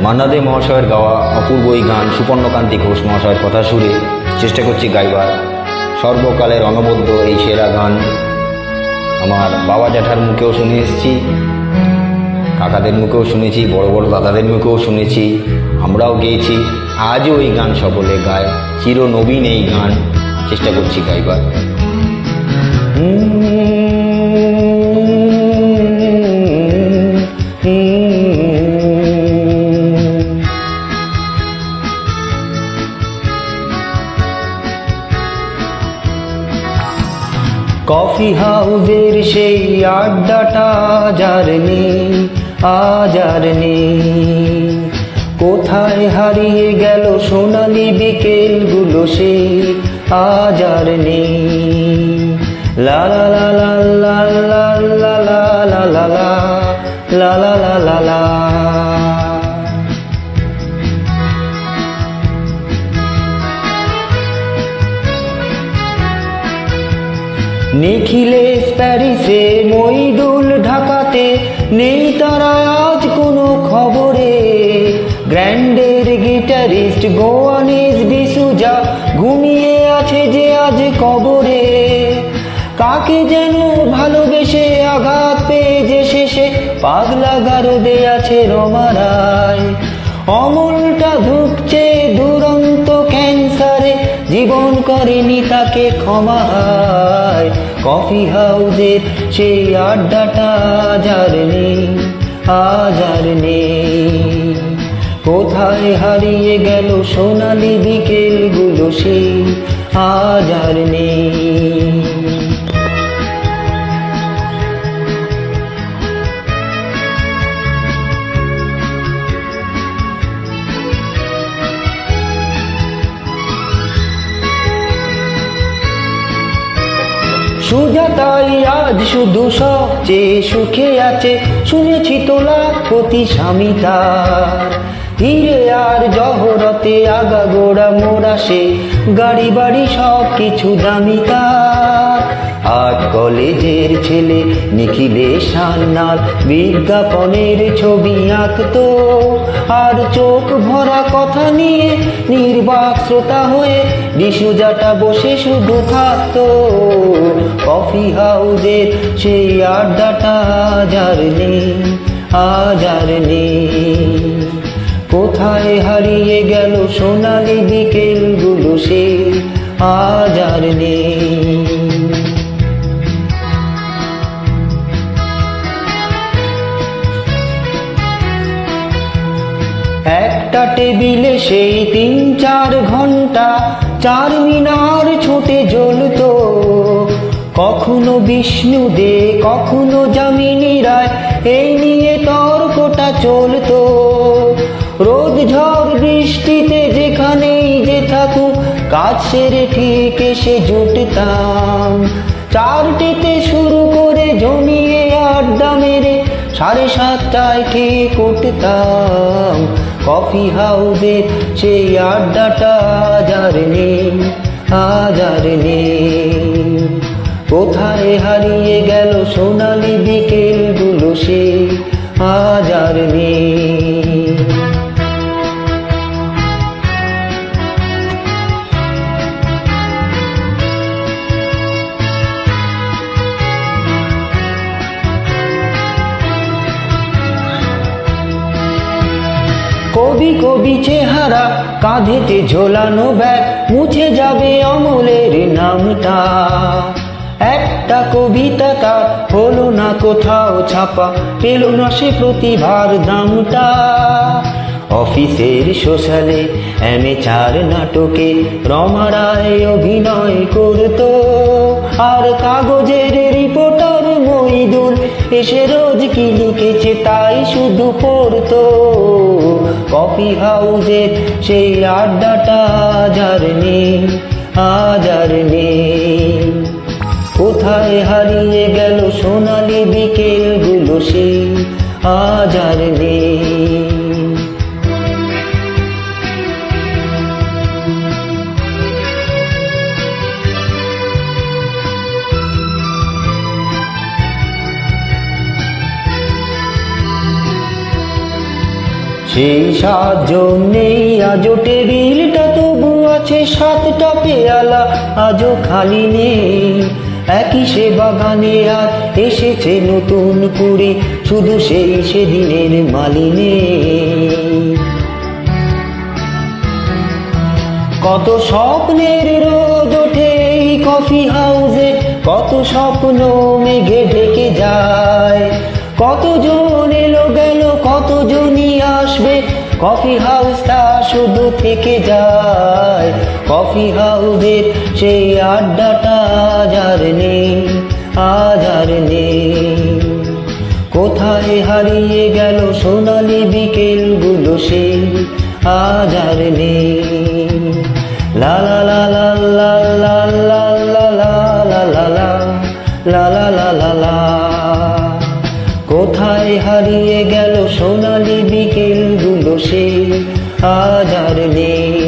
মান্না দে মহাশয়ের গাওয়া অপূর্ব এই গান সুপর্ণকান্তি ঘোষ মহাশয়ের কথা সুরে চেষ্টা করছি গাইবার। সর্বকালের অনবদ্য এই সেরা গান আমার বাবা জ্যাঠার মুখেও শুনে এসেছি, কাকাদের মুখেও শুনেছি, বড় বড় দাদাদের মুখেও শুনেছি, আমরাও গেয়েছি। আজও এই গান সকলে গায়, চিরনবীন এই গান চেষ্টা করছি গাইবার। কফি হাউসের সেই আড্ডাটা যার নেই, আজ আর নেই। কোথায় হারিয়ে গেল সোনালি বিকেলগুলো সেই, আজ আর নেই। লা লা লা লা লা লা লা লা লা লা লা লা লা লা লা। নিখিলেশ প্যারিসে, মইদুল ঢাকাতে, নেই তারা আজ কোনো খবরে। গ্র্যান্ডের গিটারিস্ট গোয়ানিজ ডিসুজা ঘুমিয়ে আছে যে আজ কবরে। কাকে যেন ভালোবেসে আঘাত পেয়ে যে শেষে পাগলা গারদে আছে রমারায়। অমলটা ধুকছে দুরন্ত ক্যান্সারে, জীবন করেনি তাকে ক্ষমায়। কফি হাউসের সেই আড্ডাটা যার নেই, আজ আর নেই। কোথায় হারিয়ে গেল সোনালি বিকেলগুলো সেই, আজ আর নেই। সুজাতাই আজ শুধু সবচেয়ে সুখে আছে, শুনেছি তোলা প্রতি স্বামী তার। হিরে আর জহরতে আগাগোড়া মোড়া সে, গাড়ি বাড়ি সব কিছু দামি তার। আর্ট কলেজের ছেলে নিখিলেশ সান্যাল বিজ্ঞাপনের ছবি আঁকতো, আর চোখ ভরা কথা নিয়ে নির্বাক শ্রোতা হয়ে ডিসুজাটা বসে শুধু থাকতো। কফি হাউসের সেই আড্ডাটা যার নেই, আজ আর নেই। কোথায় হারিয়ে গেল সোনালি বিকেলগুলো সে, আজ আর নেই। একটা টেবিলে সেই 3-4 ঘন্টা চারমিনার ছোটে জ্বলতো। কখনো বিষ্ণু দে, কখনো যামিনী রায়, এই নিয়ে তর্কটা চলতো। রোদ ঝড় বৃষ্টিতে যেখানেই যে থাকুক, কাজ সেরে ঠিক এসে জুটতাম। 4টেতে শুরু করে জমিয়ে আড্ডা মেরে 7:30টায় ঠিক উঠতাম। কফি হাউসের সেই আড্ডাটা যার নেই, আজ আর নেই। কোথায় হারিয়ে গেল সোনালি বিকেলগুলো সে, আজ আর নেই। কবি কবি চেহারা, কাঁধেতে ঝোলানো ব্যাগ, মুছে যাবে অমলের নামটা। একটা কবিতা তার হলো না কোথাও ছাপা, পেল না সে প্রতিভার দামটা। অফিসের সোশ্যালে অ্যামেচার নাটকে রমা রায় অভিনয় করতো, আর কাগজের রিপোর্টার মইদুল এসে রোজ কি লিখেছে তাই শুধু পড়তো। কফি হাউসের সেই আড্ডাটা যার নেই, আজ আর নেই। কোথায় হারিয়ে গেল সোনালি বিকেলগুলো সেই, আজ আর নেই। সেই 7 জন নেই আজও টেবিলটা তবু আছে 7টা পেয়ালা আজও খালি নেই। একই সে বাগানে আর এসেছে নতুন করে শুধু সেই সেদিনের মালিনী। কত স্বপ্নের রোদ ওঠে এই কফি হাউসে, কত স্বপ্ন মেঘে ঢেকে যায়। কতজন এলো গেল, কতজনই আসবে, কফি হাউসটা শুধু থেকে যায়। কফি হাউসের সেই আড্ডাটা আজ আর নেই, আজ আর নেই। কোথায় হারিয়ে গেল সোনালি বিকেলগুলো সেই আজ আর নেই। লা লা লা লা লা লা লা লা লা লা লা লা লা লা লা লা। কোথায় হারিয়ে গেল সোনালি বিকেলগুলো সেই আজ আর নেই।